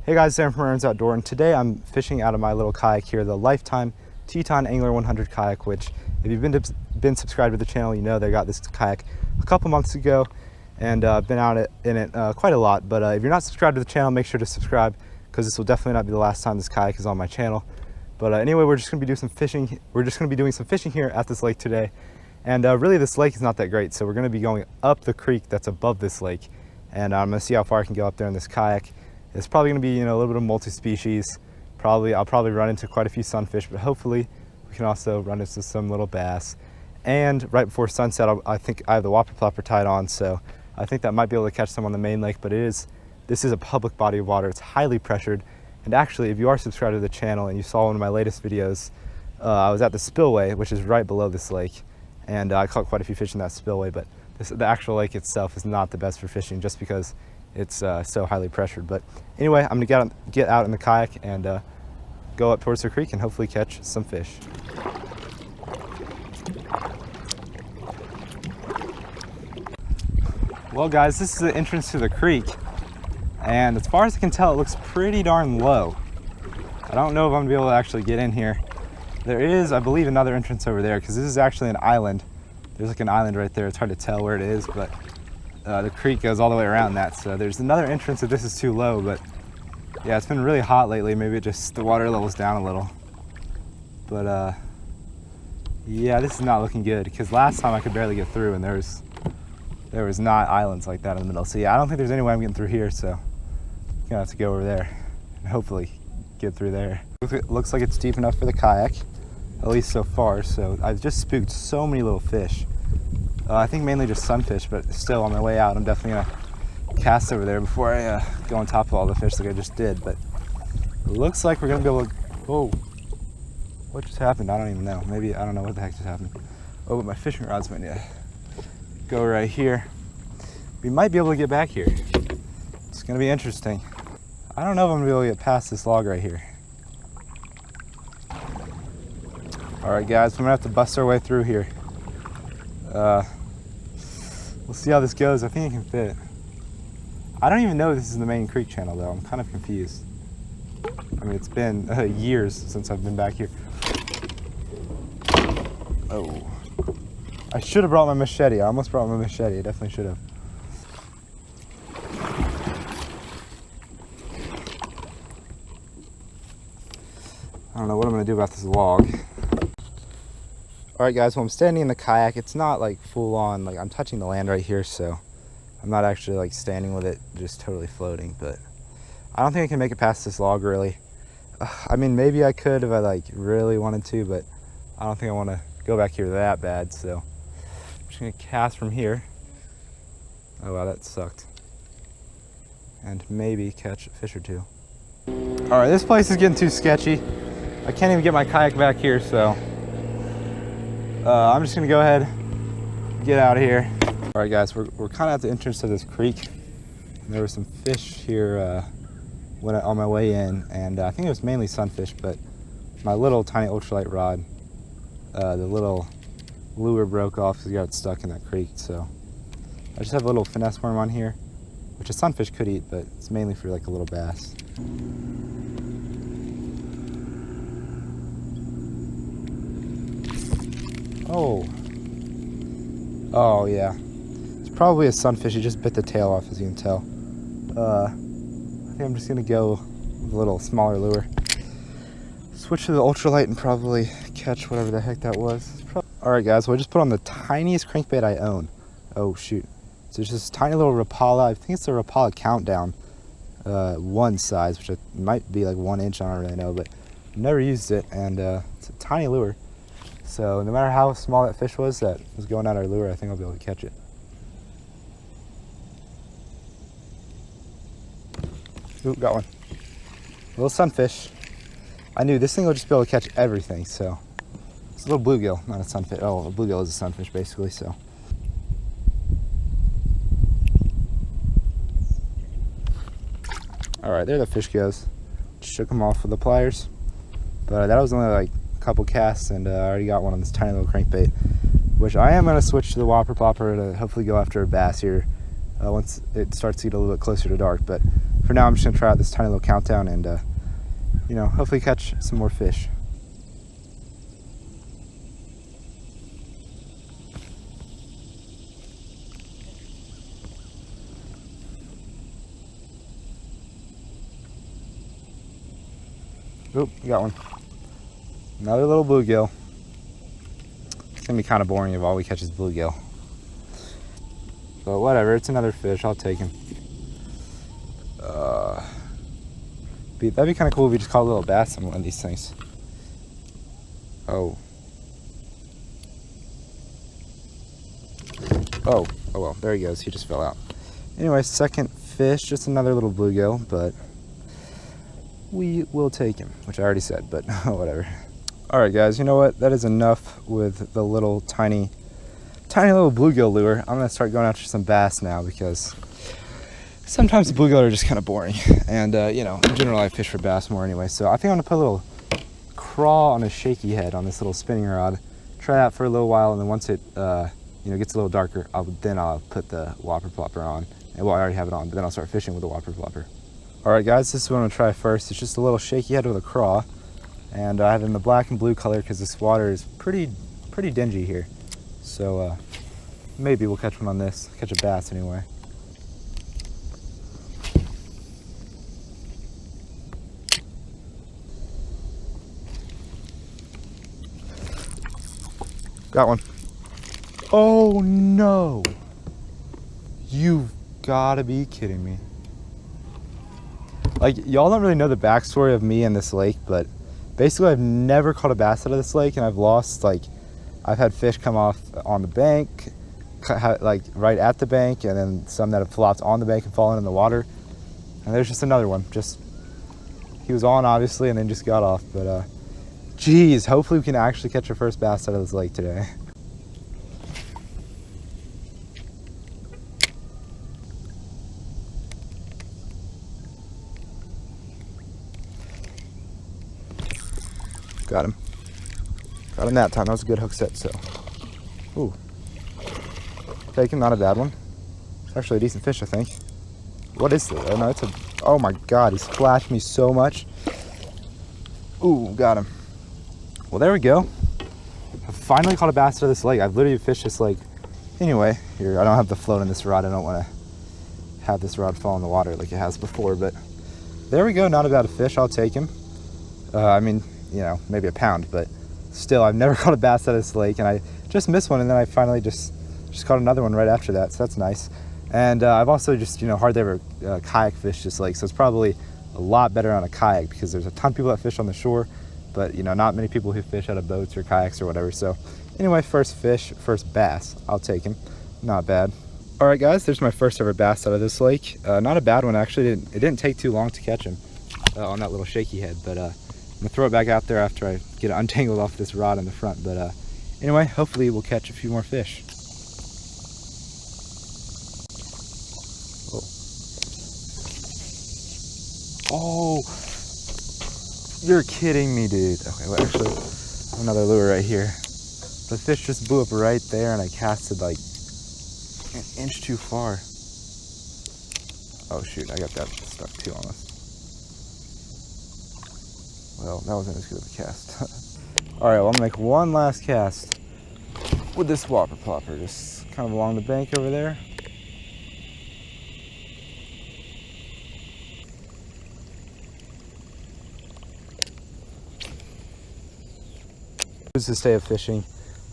Hey guys, Sam from Aaron's Outdoor, and today I'm fishing out of my little kayak here, the Lifetime Teton Angler 100 kayak, which if you've been subscribed to the channel, you know they got this kayak a couple months ago, and I've been out in it quite a lot. But if you're not subscribed to the channel, make sure to subscribe, because this will definitely not be the last time this kayak is on my channel. But anyway, we're just going to be doing some fishing. We're just going to be doing some fishing here at this lake today, and really this lake is not that great, so we're going to be going up the creek that's above this lake, and I'm going to see how far I can go up there in this kayak. It's probably going to be, a little bit of multi-species. I'll probably run into quite a few sunfish, but hopefully we can also run into some little bass. And right before sunset, I think I have the whopper plopper tied on, so I think that might be able to catch some on the main lake. But this is a public body of water. It's highly pressured. And actually, if you are subscribed to the channel and you saw one of my latest videos, I was at the spillway, which is right below this lake, and I caught quite a few fish in that spillway. But the actual lake itself is not the best for fishing, just because it's so highly pressured. But anyway, I'm gonna get out in the kayak and go up towards the creek and hopefully catch some fish. Well guys, this is the entrance to the creek, and as far as I can tell, it looks pretty darn low. I don't know if I'm gonna be able to actually get in here. There is, I believe, another entrance over there, because this is actually an island. There's like an island right there. It's hard to tell where it is, but the creek goes all the way around that. So there's another entrance if this is too low, but yeah, it's been really hot lately. Maybe the water level's down a little. But yeah, this is not looking good, because last time I could barely get through, and there was not islands like that in the middle. So yeah, I don't think there's any way I'm getting through here, so I'm gonna have to go over there and hopefully get through there. It looks like it's deep enough for the kayak, at least so far. So I've just spooked so many little fish. I think mainly just sunfish, but still on my way out, I'm definitely gonna cast over there before I go on top of all the fish like I just did. But it looks like we're gonna be able to, whoa, what just happened? I don't even know. Maybe, I don't know what the heck just happened. Oh, but my fishing rod's might need to go right here. We might be able to get back here. It's gonna be interesting. I don't know if I'm gonna be able to get past this log right here. All right guys, I'm gonna have to bust our way through here. We'll see how this goes. I think it can fit. I don't even know this is the main creek channel though. I'm kind of confused. I mean, it's been years since I've been back here. Oh, I should have brought my machete. I almost brought my machete. I definitely should have. I don't know what I'm gonna do about this log. All right guys, well, I'm standing in the kayak. It's not like full on, like I'm touching the land right here, so I'm not actually like standing with it just totally floating, but I don't think I can make it past this log really. I mean, maybe I could if I like really wanted to, but I don't think I want to go back here that bad, so I'm just gonna cast from here. Oh wow, that sucked. And maybe catch a fish or two. All right, this place is getting too sketchy. I can't even get my kayak back here, so I'm just gonna go ahead and get out of here. All right guys, we're kind of at the entrance of this creek. There were some fish here on my way in, and I think it was mainly sunfish, but my little tiny ultralight rod, the little lure broke off because it got stuck in that creek. So I just have a little finesse worm on here, which a sunfish could eat, but it's mainly for like a little bass. Oh yeah, it's probably a sunfish. He just bit the tail off, as you can tell. I think I'm just gonna go with a little smaller lure, switch to the ultralight, and probably catch whatever the heck that was. All right guys, well, I just put on the tiniest crankbait I own. Oh shoot, so it's this tiny little Rapala. I think it's the Rapala Countdown one size, which might be like 1 inch. I don't really know, but I've never used it, and it's a tiny lure. So no matter how small that fish was that was going at our lure, I think I'll be able to catch it. Ooh, got one. A little sunfish. I knew this thing would just be able to catch everything, so. It's a little bluegill, not a sunfish. Oh, a bluegill is a sunfish, basically, so. All right, there the fish goes. Shook him off with the pliers. But that was only like couple casts, and I already got one on this tiny little crankbait, which I am going to switch to the whopper plopper to hopefully go after a bass here once it starts to get a little bit closer to dark. But for now, I'm just gonna try out this tiny little countdown and, you know, hopefully catch some more fish. Oop, got one. Another little bluegill. It's gonna be kind of boring if all we catch is bluegill. But whatever, it's another fish, I'll take him. That'd be kind of cool if we just caught a little bass on one of these things. Oh, well, there he goes, he just fell out. Anyway, second fish, just another little bluegill, but we will take him, which I already said, but whatever. All right, guys, you know what? That is enough with the little tiny little bluegill lure. I'm gonna start going after some bass now because sometimes the bluegill are just kind of boring. And, you know, in general, I fish for bass more anyway. So I think I'm gonna put a little craw on a shaky head on this little spinning rod. Try that for a little while, and then once it, you know, gets a little darker, I'll put the whopper plopper on. And well, I already have it on, but then I'll start fishing with the whopper plopper. All right, guys, this is what I'm gonna try first. It's just a little shaky head with a craw. And I have it in the black and blue color because this water is pretty dingy here. So maybe we'll catch one on this, catch a bass anyway. Got one. Oh no! You've gotta be kidding me. Like, y'all don't really know the backstory of me and this lake, but basically I've never caught a bass out of this lake, and I've lost, like, I've had fish come off on the bank, like right at the bank, and then some that have flopped on the bank and fallen in the water. And there's just another one. Just, he was on obviously and then just got off, but geez, hopefully we can actually catch our first bass out of this lake today. Got him. Got him that time. That was a good hook set, so. Ooh. Take him, not a bad one. It's actually a decent fish, I think. What is this? Oh no, it's a, oh my God, he splashed me so much. Ooh, got him. Well, there we go. I finally caught a bass out of this lake. I've literally fished this lake. Anyway, here, I don't have the float in this rod. I don't want to have this rod fall in the water like it has before, but there we go. Not a bad fish. I'll take him. I mean, you know, maybe a pound, but still, I've never caught a bass out of this lake, and I just missed one, and then I finally just caught another one right after that, so that's nice. And I've also just, you know, hardly ever kayak fished this lake, so it's probably a lot better on a kayak because there's a ton of people that fish on the shore, but, you know, not many people who fish out of boats or kayaks or whatever. So anyway, first fish, first bass, I'll take him. Not bad. All right, guys, there's my first ever bass out of this lake. Not a bad one, actually. It didn't take too long to catch him on that little shaky head, but I'm gonna throw it back out there after I get it untangled off this rod in the front. But anyway, hopefully we'll catch a few more fish. Oh, you're kidding me, dude. Okay, well, actually, another lure right here. The fish just blew up right there, and I casted like an inch too far. Oh shoot, I got that stuck too almost. Well, that wasn't as good of a cast. All right, well, I'm gonna make one last cast with this whopper plopper, just kind of along the bank over there. This is the day of fishing.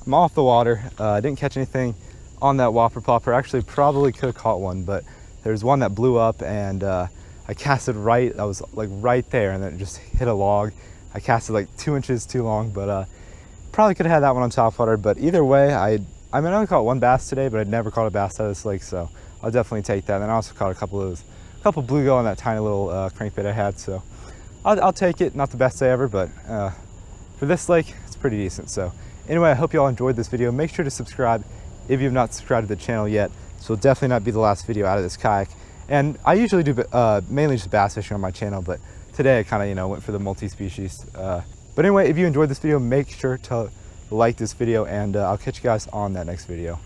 I'm off the water. I didn't catch anything on that whopper plopper. Actually, probably could have caught one, but there's one that blew up, and I casted right. I was like right there, and then it just hit a log. I casted like 2 inches too long, but probably could have had that one on top water. But either way, I mean, I only caught one bass today, but I'd never caught a bass out of this lake, so I'll definitely take that. And I also caught a couple bluegill on that tiny little crankbait I had, so I'll take it. Not the best day ever, but for this lake, it's pretty decent. So anyway, I hope you all enjoyed this video. Make sure to subscribe if you've not subscribed to the channel yet. This will definitely not be the last video out of this kayak. And I usually do mainly just bass fishing on my channel, but today I kind of, you know, went for the multi-species. But anyway, if you enjoyed this video, make sure to like this video, and I'll catch you guys on that next video.